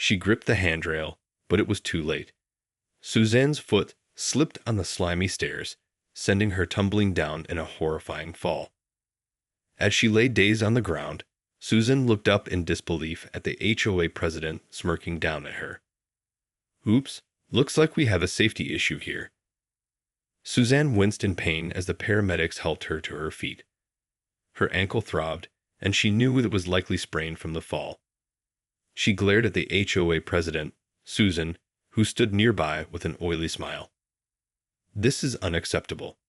She gripped the handrail, but it was too late. Suzanne's foot slipped on the slimy stairs, sending her tumbling down in a horrifying fall. As she lay dazed on the ground, Susan looked up in disbelief at the HOA president smirking down at her. "Oops, looks like we have a safety issue here." Suzanne winced in pain as the paramedics helped her to her feet. Her ankle throbbed, and she knew it was likely sprained from the fall. She glared at the HOA president, Susan, who stood nearby with an oily smile. "This is unacceptable,"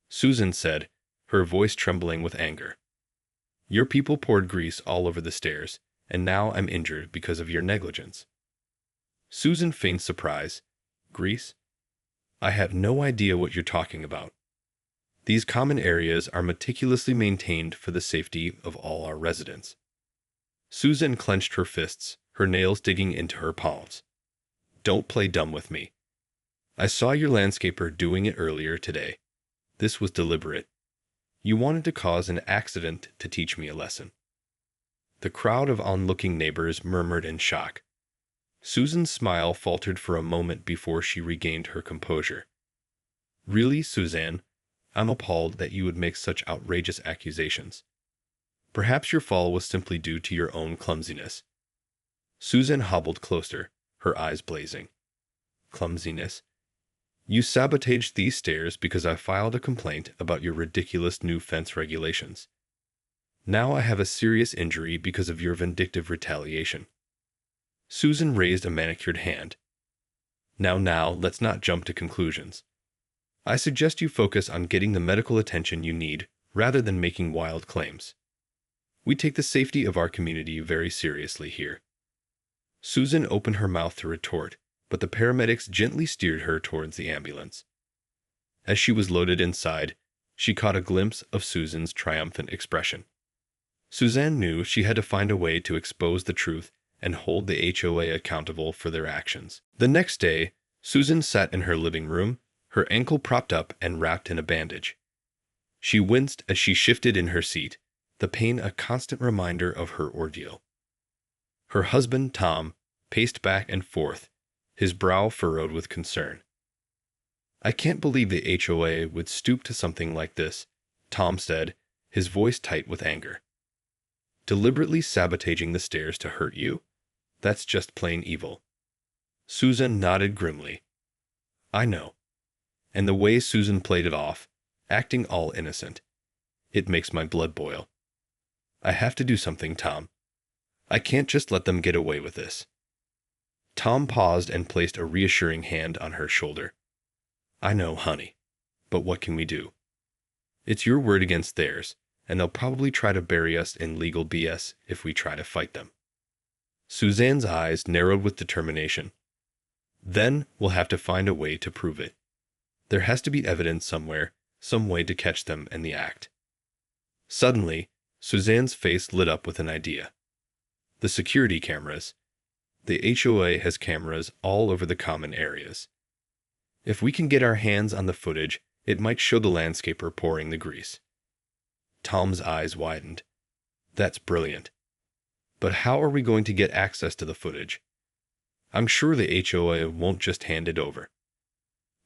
Susan said, her voice trembling with anger. "Your people poured grease all over the stairs, and now I'm injured because of your negligence." Susan feigned surprise. "Grease? I have no idea what you're talking about. These common areas are meticulously maintained for the safety of all our residents." Susan clenched her fists, her nails digging into her palms. "Don't play dumb with me. I saw your landscaper doing it earlier today. This was deliberate. You wanted to cause an accident to teach me a lesson." The crowd of onlooking neighbors murmured in shock. Susan's smile faltered for a moment before she regained her composure. "Really, Suzanne? I'm appalled that you would make such outrageous accusations. Perhaps your fall was simply due to your own clumsiness." Susan hobbled closer, her eyes blazing. "Clumsiness? You sabotaged these stairs because I filed a complaint about your ridiculous new fence regulations. Now I have a serious injury because of your vindictive retaliation." Susan raised a manicured hand. Now, let's not jump to conclusions. I suggest you focus on getting the medical attention you need rather than making wild claims. We take the safety of our community very seriously here." Susan opened her mouth to retort, but the paramedics gently steered her towards the ambulance. As she was loaded inside, she caught a glimpse of Susan's triumphant expression. Suzanne knew she had to find a way to expose the truth and hold the HOA accountable for their actions. The next day, Susan sat in her living room, her ankle propped up and wrapped in a bandage. She winced as she shifted in her seat, the pain a constant reminder of her ordeal. Her husband, Tom, paced back and forth, his brow furrowed with concern. "I can't believe the HOA would stoop to something like this," Tom said, his voice tight with anger. "Deliberately sabotaging the stairs to hurt you? That's just plain evil." Susan nodded grimly. "I know." And the way Susan played it off, acting all innocent, it makes my blood boil. "I have to do something, Tom. I can't just let them get away with this." Tom paused and placed a reassuring hand on her shoulder. "I know, honey. But what can we do? It's your word against theirs, and they'll probably try to bury us in legal BS if we try to fight them." Suzanne's eyes narrowed with determination. "Then we'll have to find a way to prove it. There has to be evidence somewhere, some way to catch them in the act." Suddenly, Suzanne's face lit up with an idea. "The security cameras. The HOA has cameras all over the common areas. If we can get our hands on the footage, it might show the landscaper pouring the grease." Tom's eyes widened. "That's brilliant. But how are we going to get access to the footage? I'm sure the HOA won't just hand it over."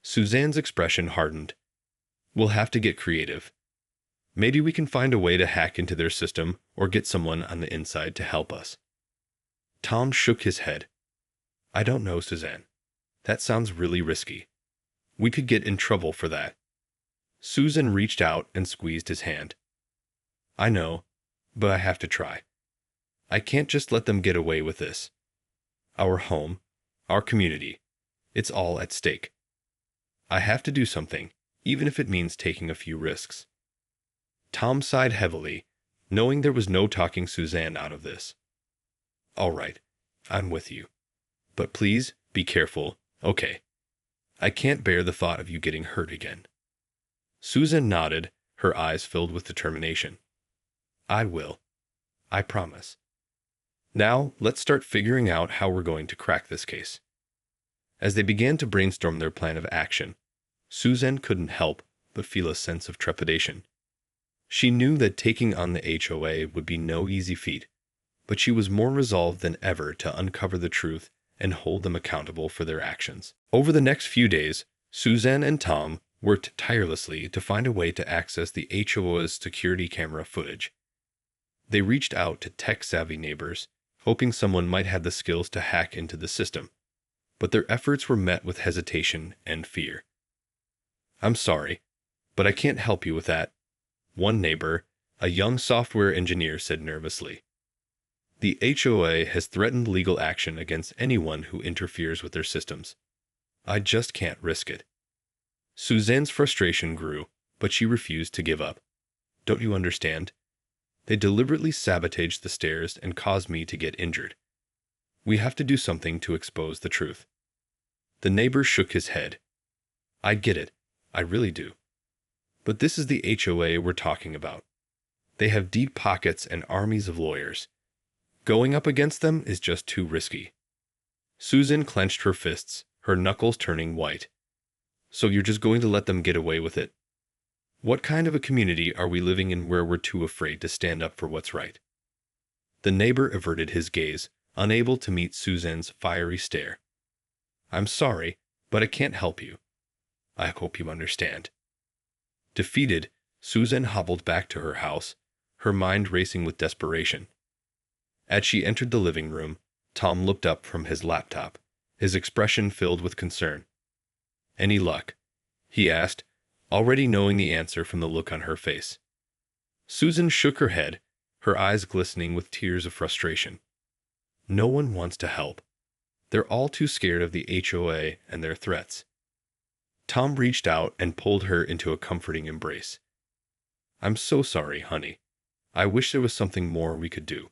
Suzanne's expression hardened. "We'll have to get creative. Maybe we can find a way to hack into their system or get someone on the inside to help us." Tom shook his head. "I don't know, Suzanne. That sounds really risky. We could get in trouble for that." Susan reached out and squeezed his hand. "I know, but I have to try. I can't just let them get away with this. Our home, our community, it's all at stake. I have to do something, even if it means taking a few risks." Tom sighed heavily, knowing there was no talking Suzanne out of this. "All right, I'm with you. But please, be careful, okay? I can't bear the thought of you getting hurt again." Susan nodded, her eyes filled with determination. "I will. I promise. Now, let's start figuring out how we're going to crack this case." As they began to brainstorm their plan of action, Susan couldn't help but feel a sense of trepidation. She knew that taking on the HOA would be no easy feat, but she was more resolved than ever to uncover the truth and hold them accountable for their actions. Over the next few days, Suzanne and Tom worked tirelessly to find a way to access the HOA's security camera footage. They reached out to tech-savvy neighbors, hoping someone might have the skills to hack into the system, but their efforts were met with hesitation and fear. "I'm sorry, but I can't help you with that," one neighbor, a young software engineer, said nervously. "The HOA has threatened legal action against anyone who interferes with their systems. I just can't risk it." Suzanne's frustration grew, but she refused to give up. "Don't you understand? They deliberately sabotaged the stairs and caused me to get injured. We have to do something to expose the truth." The neighbor shook his head. "I get it. I really do. But this is the HOA we're talking about. They have deep pockets and armies of lawyers. Going up against them is just too risky." Susan clenched her fists, her knuckles turning white. "So you're just going to let them get away with it? What kind of a community are we living in where we're too afraid to stand up for what's right?" The neighbor averted his gaze, unable to meet Suzanne's fiery stare. "I'm sorry, but I can't help you. I hope you understand." Defeated, Susan hobbled back to her house, her mind racing with desperation. As she entered the living room, Tom looked up from his laptop, his expression filled with concern. "Any luck?" he asked, already knowing the answer from the look on her face. Susan shook her head, her eyes glistening with tears of frustration. "No one wants to help. They're all too scared of the HOA and their threats." Tom reached out and pulled her into a comforting embrace. "I'm so sorry, honey. I wish there was something more we could do."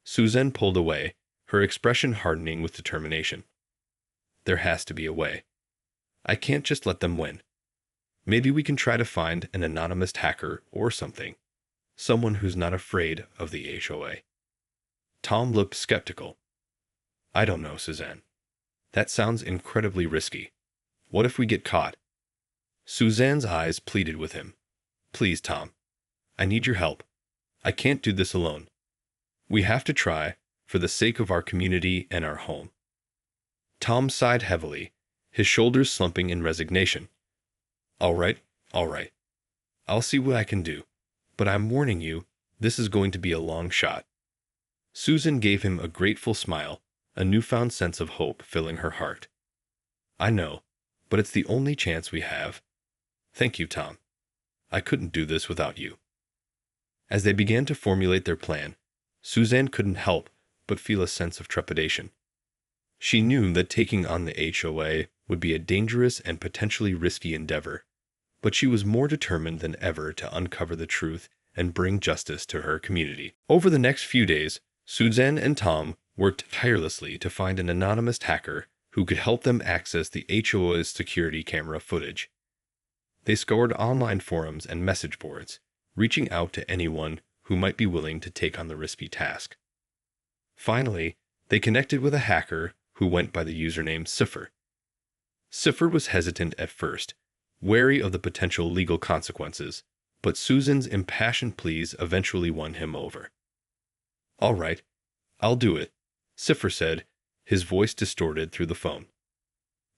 Suzanne pulled away, her expression hardening with determination. "There has to be a way. I can't just let them win. Maybe we can try to find an anonymous hacker or something. Someone who's not afraid of the HOA." Tom looked skeptical. "I don't know, Suzanne. That sounds incredibly risky. What if we get caught?" Suzanne's eyes pleaded with him. "Please, Tom. I need your help. I can't do this alone. We have to try, for the sake of our community and our home." Tom sighed heavily, his shoulders slumping in resignation. All right. I'll see what I can do. But I'm warning you, this is going to be a long shot." Susan gave him a grateful smile, a newfound sense of hope filling her heart. "I know, but it's the only chance we have. Thank you, Tom. I couldn't do this without you." As they began to formulate their plan, Suzanne couldn't help but feel a sense of trepidation. She knew that taking on the HOA would be a dangerous and potentially risky endeavor, but she was more determined than ever to uncover the truth and bring justice to her community. Over the next few days, Suzanne and Tom worked tirelessly to find an anonymous hacker who could help them access the HOA's security camera footage. They scoured online forums and message boards, reaching out to anyone who might be willing to take on the risky task. Finally, they connected with a hacker who went by the username Cipher. Cipher was hesitant at first, wary of the potential legal consequences, but Susan's impassioned pleas eventually won him over. "All right, I'll do it," Cipher said, his voice distorted through the phone.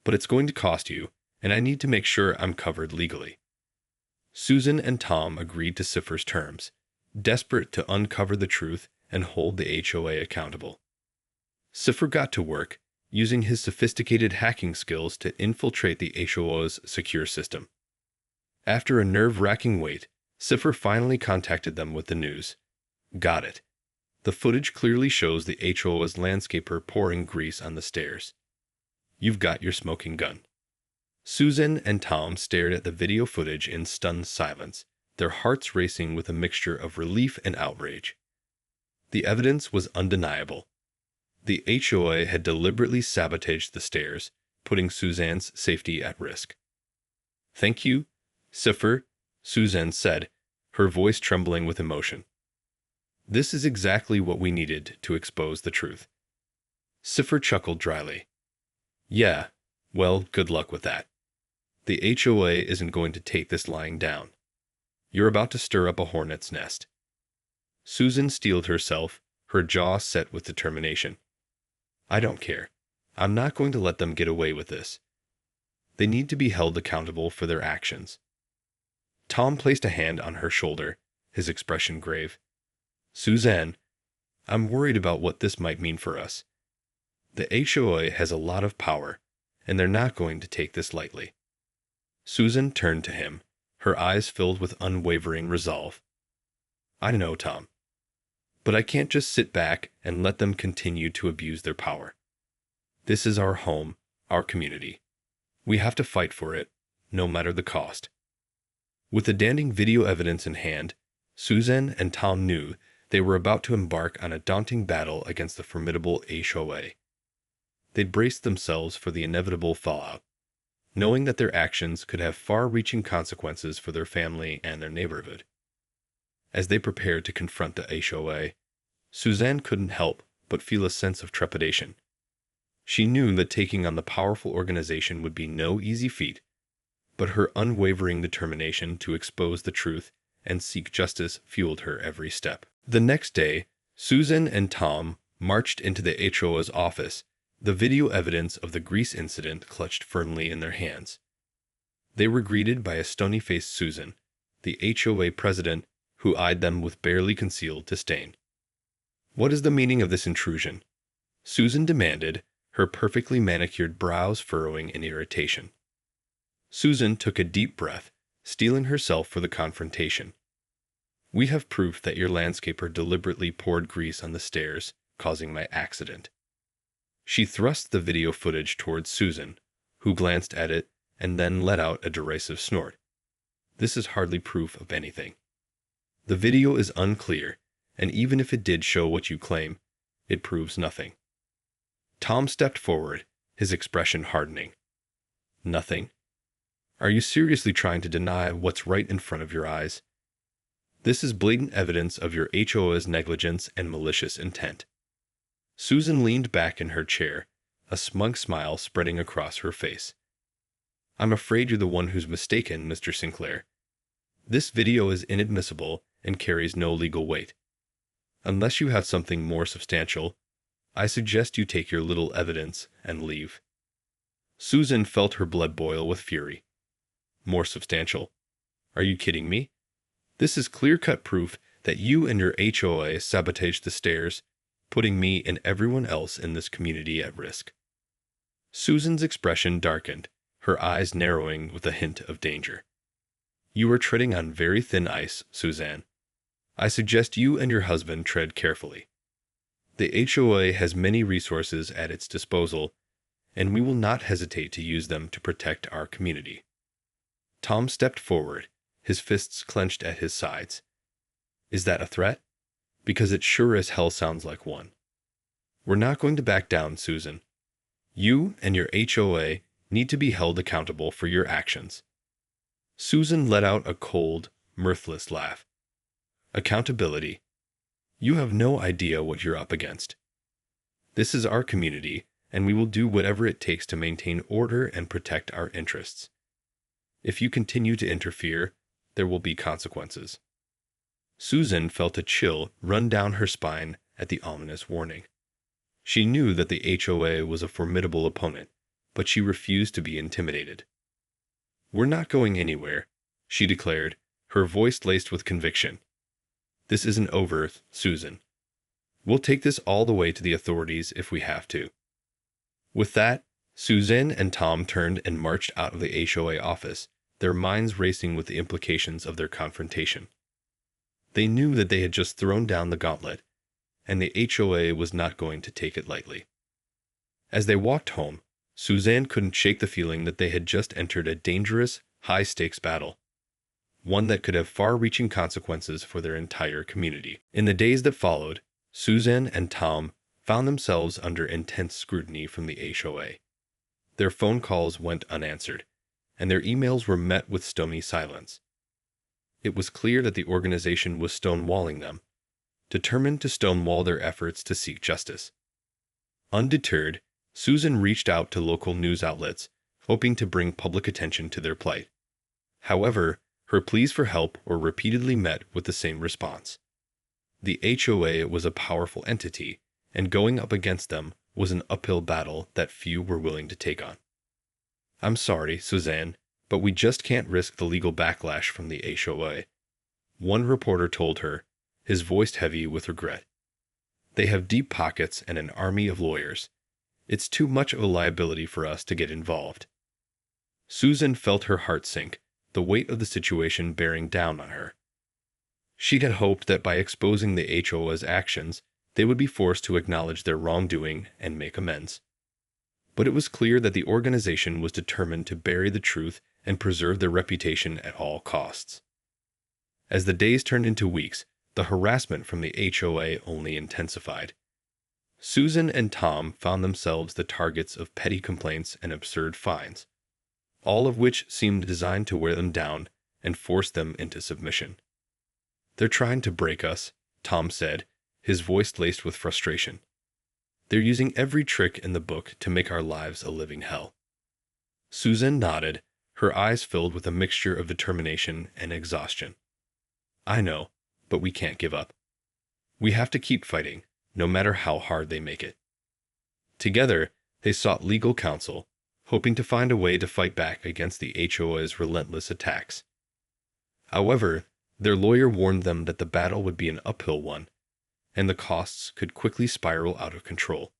"But it's going to cost you, and I need to make sure I'm covered legally." Susan and Tom agreed to Cipher's terms, desperate to uncover the truth and hold the HOA accountable. Cipher got to work, using his sophisticated hacking skills to infiltrate the HOA's secure system. After a nerve-wracking wait, Cipher finally contacted them with the news. "Got it. The footage clearly shows the HOA's landscaper pouring grease on the stairs. You've got your smoking gun." Susan and Tom stared at the video footage in stunned silence, their hearts racing with a mixture of relief and outrage. The evidence was undeniable. The HOA had deliberately sabotaged the stairs, putting Suzanne's safety at risk. "Thank you, Cipher," Suzanne said, her voice trembling with emotion. "This is exactly what we needed to expose the truth." Cipher chuckled dryly. "Yeah, well, good luck with that. The HOA isn't going to take this lying down. You're about to stir up a hornet's nest." Susan steeled herself, her jaw set with determination. I don't care. I'm not going to let them get away with this. They need to be held accountable for their actions. Tom placed a hand on her shoulder, his expression grave. Suzanne, I'm worried about what this might mean for us. The HOA has a lot of power, and they're not going to take this lightly. Susan turned to him, her eyes filled with unwavering resolve. I know, Tom. But I can't just sit back and let them continue to abuse their power. This is our home, our community. We have to fight for it, no matter the cost. With the damning video evidence in hand, Susan and Tom knew they were about to embark on a daunting battle against the formidable HOA. They'd braced themselves for the inevitable fallout, knowing that their actions could have far-reaching consequences for their family and their neighborhood. As they prepared to confront the HOA, Suzanne couldn't help but feel a sense of trepidation. She knew that taking on the powerful organization would be no easy feat, but her unwavering determination to expose the truth and seek justice fueled her every step. The next day, Susan and Tom marched into the HOA's office, the video evidence of the grease incident clutched firmly in their hands. They were greeted by a stony-faced Susan, the HOA president, who eyed them with barely concealed disdain. What is the meaning of this intrusion? Susan demanded, her perfectly manicured brows furrowing in irritation. Susan took a deep breath, steeling herself for the confrontation. We have proof that your landscaper deliberately poured grease on the stairs, causing my accident. She thrust the video footage towards Susan, who glanced at it and then let out a derisive snort. This is hardly proof of anything. The video is unclear, and even if it did show what you claim, it proves nothing. Tom stepped forward, his expression hardening. Nothing? Are you seriously trying to deny what's right in front of your eyes? This is blatant evidence of your HOA's negligence and malicious intent. Susan leaned back in her chair, a smug smile spreading across her face. I'm afraid you're the one who's mistaken, Mr. Sinclair. This video is inadmissible and carries no legal weight. Unless you have something more substantial, I suggest you take your little evidence and leave. Susan felt her blood boil with fury. More substantial? Are you kidding me? This is clear-cut proof that you and your HOA sabotaged the stairs, putting me and everyone else in this community at risk. Susan's expression darkened, her eyes narrowing with a hint of danger. You are treading on very thin ice, Suzanne. I suggest you and your husband tread carefully. The HOA has many resources at its disposal, and we will not hesitate to use them to protect our community. Tom stepped forward, his fists clenched at his sides. Is that a threat? Because it sure as hell sounds like one. We're not going to back down, Susan. You and your HOA need to be held accountable for your actions. Susan let out a cold, mirthless laugh. Accountability? You have no idea what you're up against. This is our community, and we will do whatever it takes to maintain order and protect our interests. If you continue to interfere, there will be consequences. Susan felt a chill run down her spine at the ominous warning. She knew that the HOA was a formidable opponent, but she refused to be intimidated. We're not going anywhere, she declared, her voice laced with conviction. This isn't over, Susan. We'll take this all the way to the authorities if we have to. With that, Suzanne and Tom turned and marched out of the HOA office, their minds racing with the implications of their confrontation. They knew that they had just thrown down the gauntlet, and the HOA was not going to take it lightly. As they walked home, Suzanne couldn't shake the feeling that they had just entered a dangerous, high-stakes battle, one that could have far-reaching consequences for their entire community. In the days that followed, Suzanne and Tom found themselves under intense scrutiny from the HOA. Their phone calls went unanswered, and their emails were met with stony silence. It was clear that the organization was stonewalling them, determined to stonewall their efforts to seek justice. Undeterred, Susan reached out to local news outlets, hoping to bring public attention to their plight. However, her pleas for help were repeatedly met with the same response. The HOA was a powerful entity, and going up against them was an uphill battle that few were willing to take on. "I'm sorry, Suzanne, but we just can't risk the legal backlash from the HOA," one reporter told her, his voice heavy with regret. "They have deep pockets and an army of lawyers. It's too much of a liability for us to get involved." Susan felt her heart sink, the weight of the situation bearing down on her. She had hoped that by exposing the HOA's actions, they would be forced to acknowledge their wrongdoing and make amends. But it was clear that the organization was determined to bury the truth and preserve their reputation at all costs. As the days turned into weeks, the harassment from the HOA only intensified. Susan and Tom found themselves the targets of petty complaints and absurd fines, all of which seemed designed to wear them down and force them into submission. "They're trying to break us," Tom said, his voice laced with frustration. "They're using every trick in the book to make our lives a living hell." Susan nodded, her eyes filled with a mixture of determination and exhaustion. "I know, but we can't give up. We have to keep fighting, no matter how hard they make it." Together, they sought legal counsel, hoping to find a way to fight back against the HOA's relentless attacks. However, their lawyer warned them that the battle would be an uphill one, and the costs could quickly spiral out of control.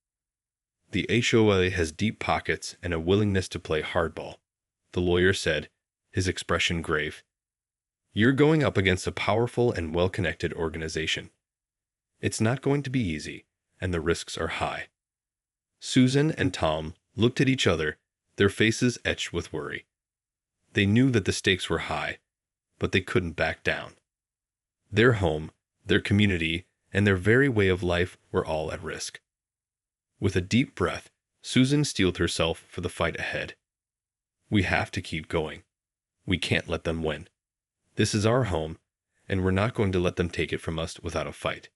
"The HOA has deep pockets and a willingness to play hardball," the lawyer said, his expression grave. "You're going up against a powerful and well-connected organization. It's not going to be easy, and the risks are high." Susan and Tom looked at each other, their faces etched with worry. They knew that the stakes were high, but they couldn't back down. Their home, their community, and their very way of life were all at risk. With a deep breath, Susan steeled herself for the fight ahead. "We have to keep going. We can't let them win. This is our home, and we're not going to let them take it from us without a fight."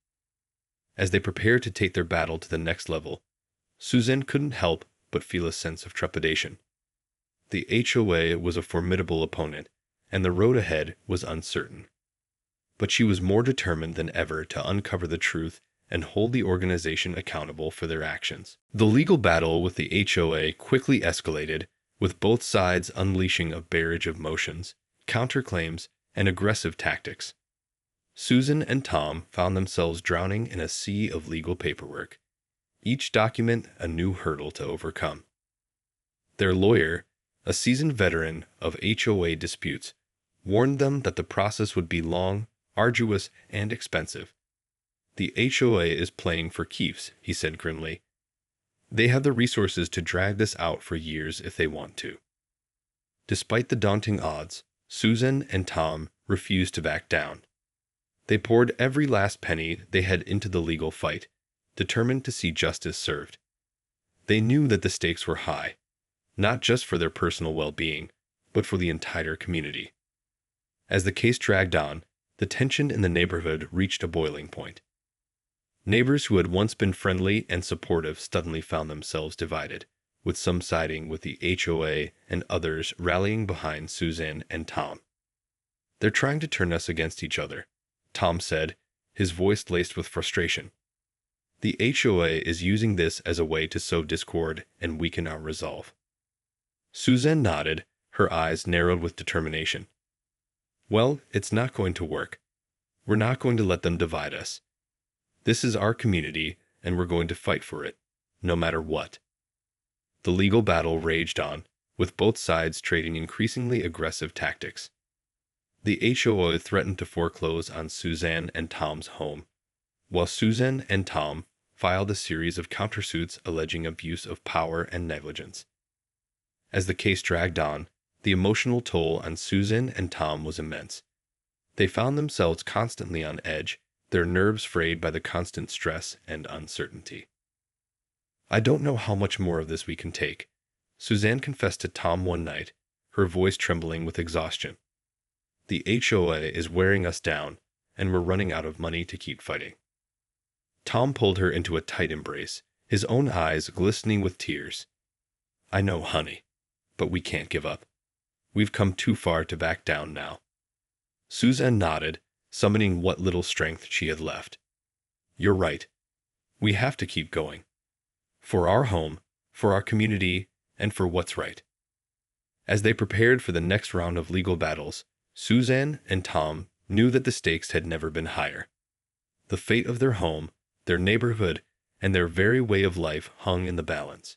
As they prepared to take their battle to the next level, Susan couldn't help but feel a sense of trepidation. The HOA was a formidable opponent, and the road ahead was uncertain. But she was more determined than ever to uncover the truth and hold the organization accountable for their actions. The legal battle with the HOA quickly escalated, with both sides unleashing a barrage of motions, counterclaims, and aggressive tactics. Susan and Tom found themselves drowning in a sea of legal paperwork, each document a new hurdle to overcome. Their lawyer, a seasoned veteran of HOA disputes, warned them that the process would be long, arduous, and expensive. "The HOA is playing for keeps," he said grimly. "They have the resources to drag this out for years if they want to." Despite the daunting odds, Susan and Tom refused to back down. They poured every last penny they had into the legal fight, determined to see justice served. They knew that the stakes were high, not just for their personal well-being, but for the entire community. As the case dragged on, the tension in the neighborhood reached a boiling point. Neighbors who had once been friendly and supportive suddenly found themselves divided, with some siding with the HOA and others rallying behind Suzanne and Tom. "They're trying to turn us against each other," Tom said, his voice laced with frustration. "The HOA is using this as a way to sow discord and weaken our resolve." Suzanne nodded, her eyes narrowed with determination. "Well, it's not going to work. We're not going to let them divide us. This is our community, and we're going to fight for it, no matter what." The legal battle raged on, with both sides trading increasingly aggressive tactics. The HOA threatened to foreclose on Suzanne and Tom's home, while Suzanne and Tom filed a series of countersuits alleging abuse of power and negligence. As the case dragged on, the emotional toll on Susan and Tom was immense. They found themselves constantly on edge, their nerves frayed by the constant stress and uncertainty. "I don't know how much more of this we can take," Suzanne confessed to Tom one night, her voice trembling with exhaustion. "The HOA is wearing us down, and we're running out of money to keep fighting." Tom pulled her into a tight embrace, his own eyes glistening with tears. "I know, honey, but we can't give up. We've come too far to back down now." Suzanne nodded, summoning what little strength she had left. You're right. We have to keep going. For our home, for our community, and for what's right. As they prepared for the next round of legal battles, Suzanne and Tom knew that the stakes had never been higher. The fate of their home, their neighborhood, and their very way of life hung in the balance.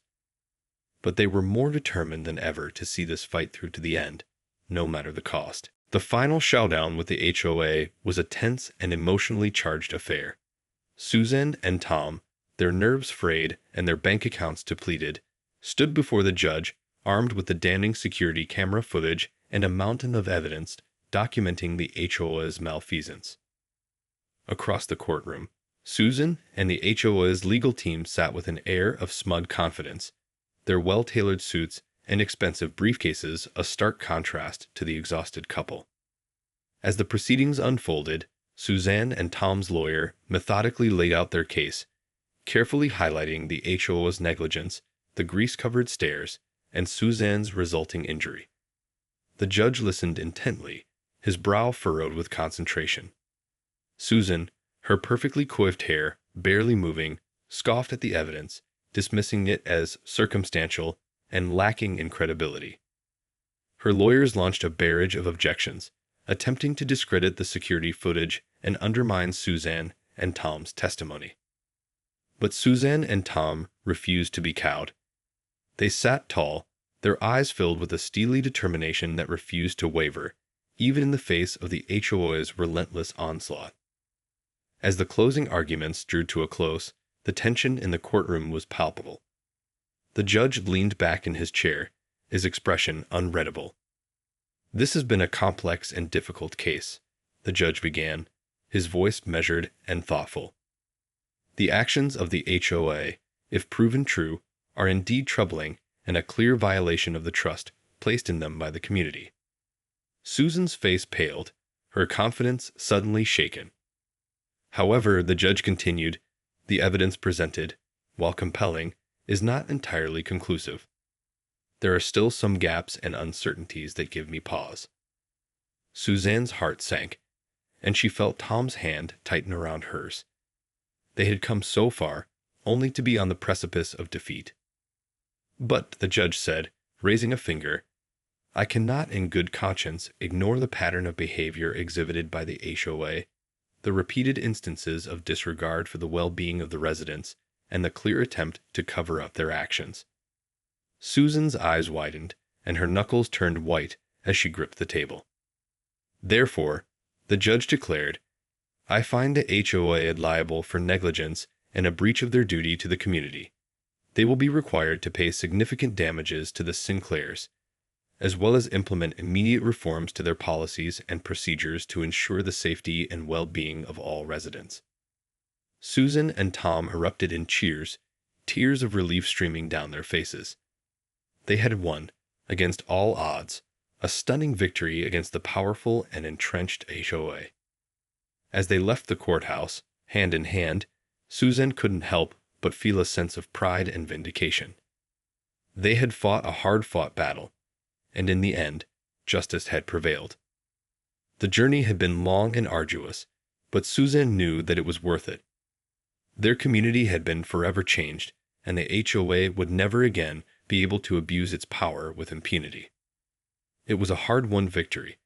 But they were more determined than ever to see this fight through to the end, no matter the cost. The final showdown with the HOA was a tense and emotionally charged affair. Suzanne and Tom, their nerves frayed and their bank accounts depleted, stood before the judge, armed with the damning security camera footage and a mountain of evidence documenting the HOA's malfeasance. Across the courtroom, Susan and the HOA's legal team sat with an air of smug confidence, their well-tailored suits and expensive briefcases a stark contrast to the exhausted couple. As the proceedings unfolded, Suzanne and Tom's lawyer methodically laid out their case, carefully highlighting the HOA's negligence, the grease-covered stairs, and Suzanne's resulting injury. The judge listened intently, his brow furrowed with concentration. Susan, her perfectly coiffed hair barely moving, scoffed at the evidence, dismissing it as circumstantial and lacking in credibility. Her lawyers launched a barrage of objections, attempting to discredit the security footage and undermine Suzanne and Tom's testimony. But Suzanne and Tom refused to be cowed. They sat tall, their eyes filled with a steely determination that refused to waver, even in the face of the HOA's relentless onslaught. As the closing arguments drew to a close, the tension in the courtroom was palpable. The judge leaned back in his chair, his expression unreadable. "This has been a complex and difficult case," the judge began, his voice measured and thoughtful. "The actions of the HOA, if proven true, are indeed troubling and a clear violation of the trust placed in them by the community." Susan's face paled, her confidence suddenly shaken. However, the judge continued, "The evidence presented, while compelling, is not entirely conclusive. There are still some gaps and uncertainties that give me pause." Suzanne's heart sank, and she felt Tom's hand tighten around hers. They had come so far, only to be on the precipice of defeat. "But," the judge said, raising a finger, "I cannot in good conscience ignore the pattern of behavior exhibited by the HOA, the repeated instances of disregard for the well-being of the residents, and the clear attempt to cover up their actions." Susan's eyes widened, and her knuckles turned white as she gripped the table. "Therefore," the judge declared, "I find the HOA liable for negligence and a breach of their duty to the community. They will be required to pay significant damages to the Sinclairs, as well as implement immediate reforms to their policies and procedures to ensure the safety and well-being of all residents." Susan and Tom erupted in cheers, tears of relief streaming down their faces. They had won, against all odds, a stunning victory against the powerful and entrenched HOA. As they left the courthouse, hand in hand, Susan couldn't help but feel a sense of pride and vindication. They had fought a hard-fought battle, and in the end, justice had prevailed. The journey had been long and arduous, but Susan knew that it was worth it. Their community had been forever changed, and the HOA would never again be able to abuse its power with impunity. It was a hard-won victory,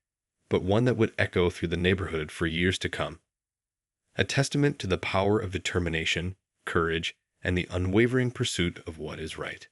but one that would echo through the neighborhood for years to come. A testament to the power of determination, courage, and the unwavering pursuit of what is right.